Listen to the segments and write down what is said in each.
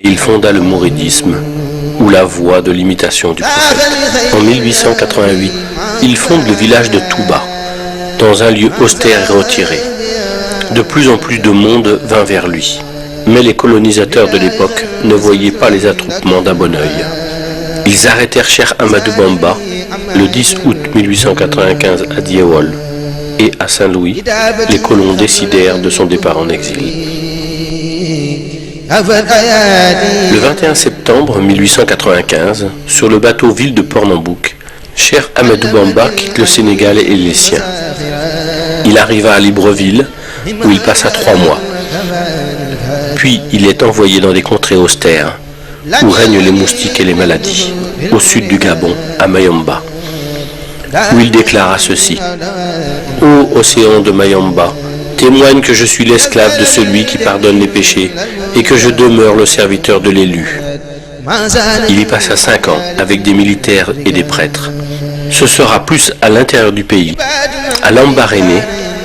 Il fonda le mouridisme, ou la voie de l'imitation du prophète. En 1888, il fonde le village de Touba, dans un lieu austère et retiré. De plus en plus de monde vint vers lui, mais les colonisateurs de l'époque ne voyaient pas les attroupements d'un bon œil. Ils arrêtèrent Cheikh Ahmadou Bamba le 10 août 1895 à Diawol, et à Saint-Louis, les colons décidèrent de son départ en exil. Le 21 septembre 1895, sur le bateau ville de Pernambouc, Cheikh Ahmadou Bamba quitte le Sénégal et les siens. Il arriva à Libreville, où il passa 3 mois. Puis il est envoyé dans des contrées austères, où règnent les moustiques et les maladies, au sud du Gabon, à Mayomba, où il déclara ceci: « Ô océan de Mayomba, témoigne que je suis l'esclave de celui qui pardonne les péchés et que je demeure le serviteur de l'élu. » Il y passa 5 ans avec des militaires et des prêtres. Ce sera plus à l'intérieur du pays, à Lambaréné,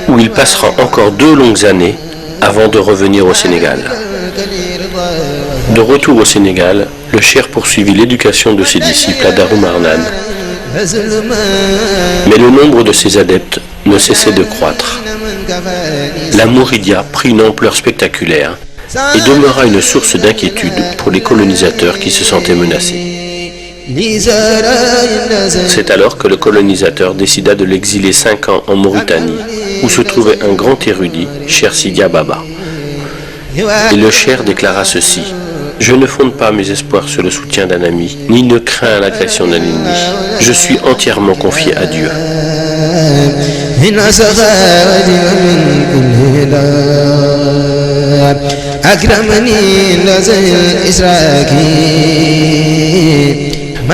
où il passera encore 2 longues années avant de revenir au Sénégal. De retour au Sénégal, le cheikh poursuivit l'éducation de ses disciples à Darou Marnane. Mais le nombre de ses adeptes ne cessait de croître. La Mouridia prit une ampleur spectaculaire et demeura une source d'inquiétude pour les colonisateurs qui se sentaient menacés. C'est alors que le colonisateur décida de l'exiler 5 ans en Mauritanie, où se trouvait un grand érudit, Cheikh Sidia Baba. Et le cheikh déclara ceci: « Je ne fonde pas mes espoirs sur le soutien d'un ami, ni ne crains l'agression d'un ennemi. Je suis entièrement confié à Dieu. »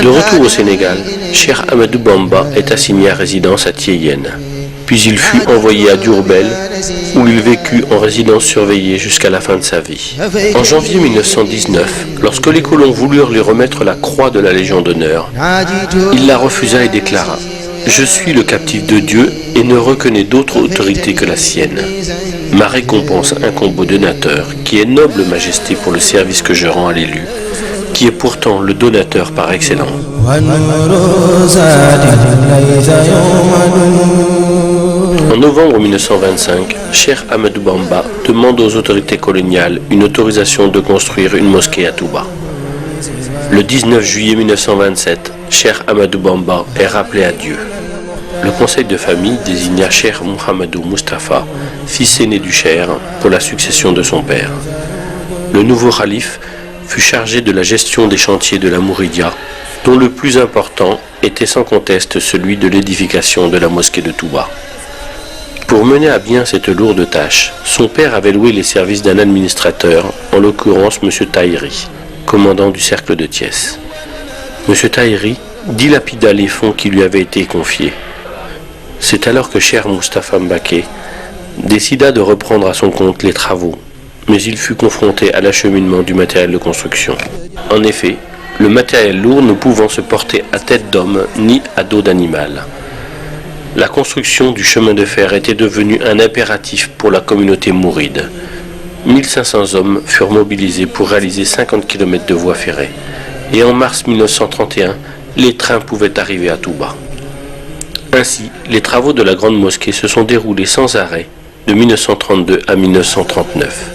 De retour au Sénégal, Cheikh Ahmadou Bamba est assigné à résidence à Thiéyenne. Puis il fut envoyé à Diourbel, où il vécut en résidence surveillée jusqu'à la fin de sa vie. En janvier 1919, lorsque les colons voulurent lui remettre la croix de la Légion d'honneur, il la refusa et déclara: « Je suis le captif de Dieu et ne reconnais d'autre autorité que la sienne. Ma récompense incombe au donateur, qui est noble majesté pour le service que je rends à l'élu, qui est pourtant le donateur par excellence. » En novembre 1925, Cheikh Ahmadou Bamba demande aux autorités coloniales une autorisation de construire une mosquée à Touba. Le 19 juillet 1927, Cheikh Ahmadou Bamba est rappelé à Dieu. Le conseil de famille désigna Cheikh Mouhamadou Moustapha, fils aîné du cheikh, pour la succession de son père. Le nouveau khalife fut chargé de la gestion des chantiers de la Mouridia, dont le plus important était sans conteste celui de l'édification de la mosquée de Touba. Pour mener à bien cette lourde tâche, son père avait loué les services d'un administrateur, en l'occurrence M. Tahiri, commandant du cercle de Thiès. M. Tahiri dilapida les fonds qui lui avaient été confiés. C'est alors que Cheikh Moustapha Mbaké décida de reprendre à son compte les travaux, mais il fut confronté à l'acheminement du matériel de construction. En effet, le matériel lourd ne pouvant se porter à tête d'homme ni à dos d'animal. La construction du chemin de fer était devenue un impératif pour la communauté mouride. 1500 hommes furent mobilisés pour réaliser 50 km de voies ferrées. Et en mars 1931, les trains pouvaient arriver à Touba. Ainsi, les travaux de la grande mosquée se sont déroulés sans arrêt de 1932 à 1939.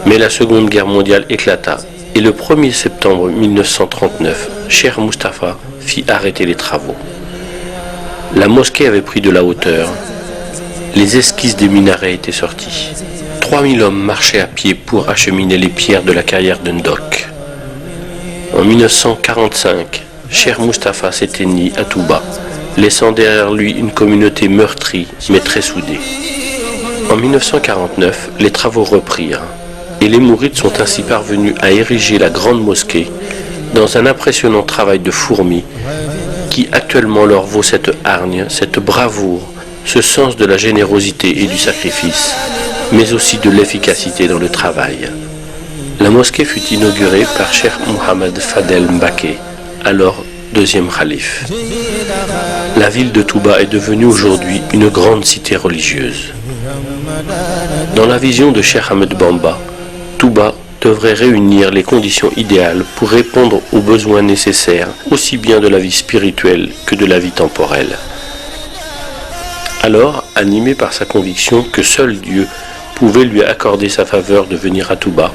Mais la Seconde Guerre mondiale éclata et le 1er septembre 1939, Cheikh Moustapha fit arrêter les travaux. La mosquée avait pris de la hauteur, les esquisses des minarets étaient sorties. 3000 hommes marchaient à pied pour acheminer les pierres de la carrière de Ndok. En 1945, Cheikh Moustapha s'éteignit à Touba, laissant derrière lui une communauté meurtrie mais très soudée. En 1949, les travaux reprirent et les mourides sont ainsi parvenus à ériger la grande mosquée dans un impressionnant travail de fourmi qui actuellement leur vaut cette hargne, cette bravoure, ce sens de la générosité et du sacrifice, mais aussi de l'efficacité dans le travail. La mosquée fut inaugurée par Cheikh Mohamed Fadel Mbaké, alors deuxième khalife. La ville de Touba est devenue aujourd'hui une grande cité religieuse. Dans la vision de Cheikh Ahmadou Bamba, Touba devrait réunir les conditions idéales pour répondre aux besoins nécessaires, aussi bien de la vie spirituelle que de la vie temporelle. Alors, animé par sa conviction que seul Dieu pouvait lui accorder sa faveur de venir à Touba,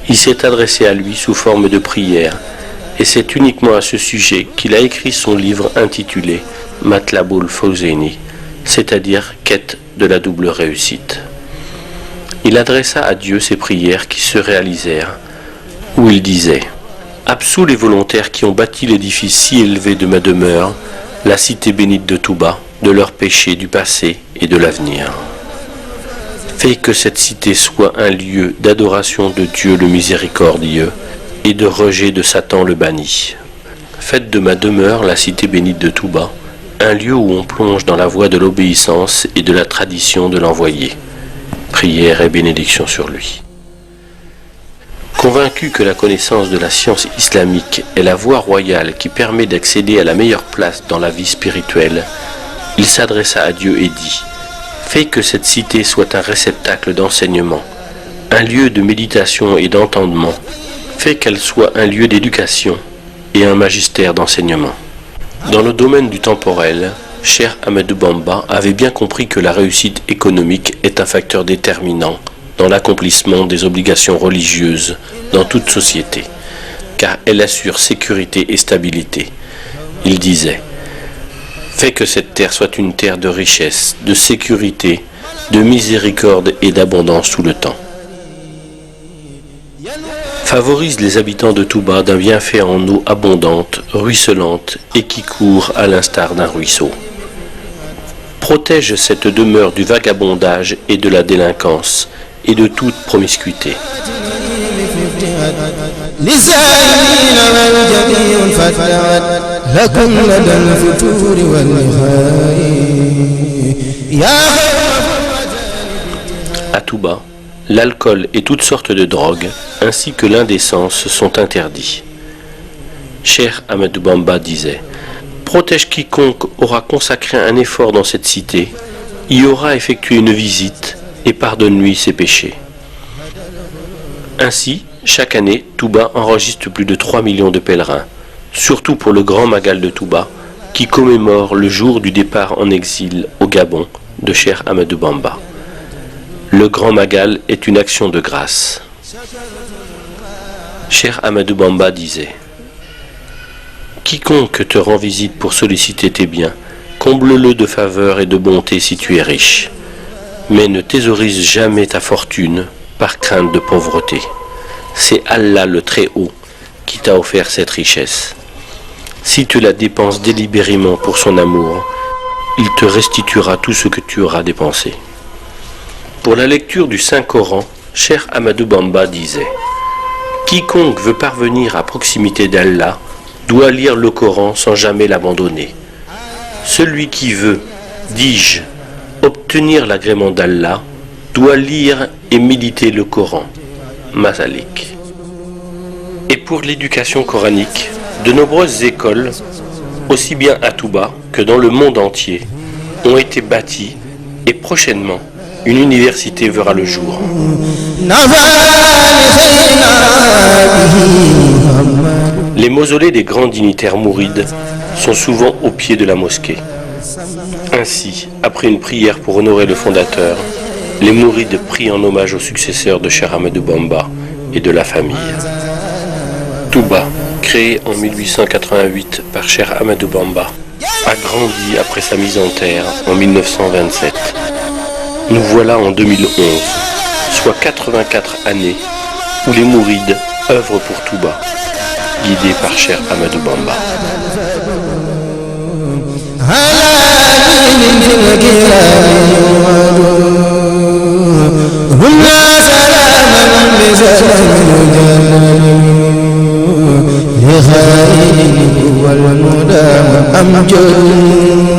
il s'est adressé à lui sous forme de prière, et c'est uniquement à ce sujet qu'il a écrit son livre intitulé Matlabul Fawzaini, c'est-à-dire Quête de la double réussite. Il adressa à Dieu ses prières qui se réalisèrent, où il disait « Absous les volontaires qui ont bâti l'édifice si élevé de ma demeure, la cité bénite de Touba, de leurs péchés du passé et de l'avenir. Fais que cette cité soit un lieu d'adoration de Dieu le miséricordieux et de rejet de Satan le banni. Faites de ma demeure, la cité bénite de Touba, un lieu où on plonge dans la voie de l'obéissance et de la tradition de l'envoyé. » Prière et bénédiction sur lui. Convaincu que la connaissance de la science islamique est la voie royale qui permet d'accéder à la meilleure place dans la vie spirituelle, il s'adressa à Dieu et dit « Fais que cette cité soit un réceptacle d'enseignement, un lieu de méditation et d'entendement. Fais qu'elle soit un lieu d'éducation et un magistère d'enseignement. » Dans le domaine du temporel, Cheikh Ahmadou Bamba avait bien compris que la réussite économique est un facteur déterminant dans l'accomplissement des obligations religieuses dans toute société, car elle assure sécurité et stabilité. Il disait « Fais que cette terre soit une terre de richesse, de sécurité, de miséricorde et d'abondance tout le temps. Favorise les habitants de Touba d'un bienfait en eau abondante, ruisselante et qui court à l'instar d'un ruisseau. Protège cette demeure du vagabondage et de la délinquance et de toute promiscuité. À Touba, l'alcool et toutes sortes de drogues, ainsi que l'indécence, sont interdits. Cheikh Ahmadou Bamba disait « Protège quiconque aura consacré un effort dans cette cité, y aura effectué une visite et pardonne-lui ses péchés. » Ainsi, chaque année, Touba enregistre plus de 3 millions de pèlerins, surtout pour le Grand Magal de Touba, qui commémore le jour du départ en exil au Gabon de Cheikh Ahmadou Bamba. Le Grand Magal est une action de grâce. Cheikh Ahmadou Bamba disait « Quiconque te rend visite pour solliciter tes biens, comble-le de faveur et de bonté si tu es riche, mais ne thésaurise jamais ta fortune par crainte de pauvreté. C'est Allah le Très-Haut qui t'a offert cette richesse. Si tu la dépenses délibérément pour son amour, il te restituera tout ce que tu auras dépensé. » Pour la lecture du Saint-Coran, Cheikh Ahmadou Bamba disait « Quiconque veut parvenir à proximité d'Allah doit lire le Coran sans jamais l'abandonner. Celui qui veut, dis-je, obtenir l'agrément d'Allah doit lire et méditer le Coran. » Masalik. Et pour l'éducation coranique, de nombreuses écoles, aussi bien à Touba que dans le monde entier, ont été bâties et prochainement, une université verra le jour. Les mausolées des grands dignitaires mourides sont souvent au pied de la mosquée. Ainsi, après une prière pour honorer le fondateur, les mourides prient en hommage aux successeurs de Cheikh Ahmadou Bamba et de la famille. Touba, créé en 1888 par Cheikh Ahmadou Bamba, a grandi après sa mise en terre en 1927. Nous voilà en 2011, soit 84 années où les mourides œuvrent pour Touba, guidés par Cheikh Ahmadou Bamba. والمدام أمجد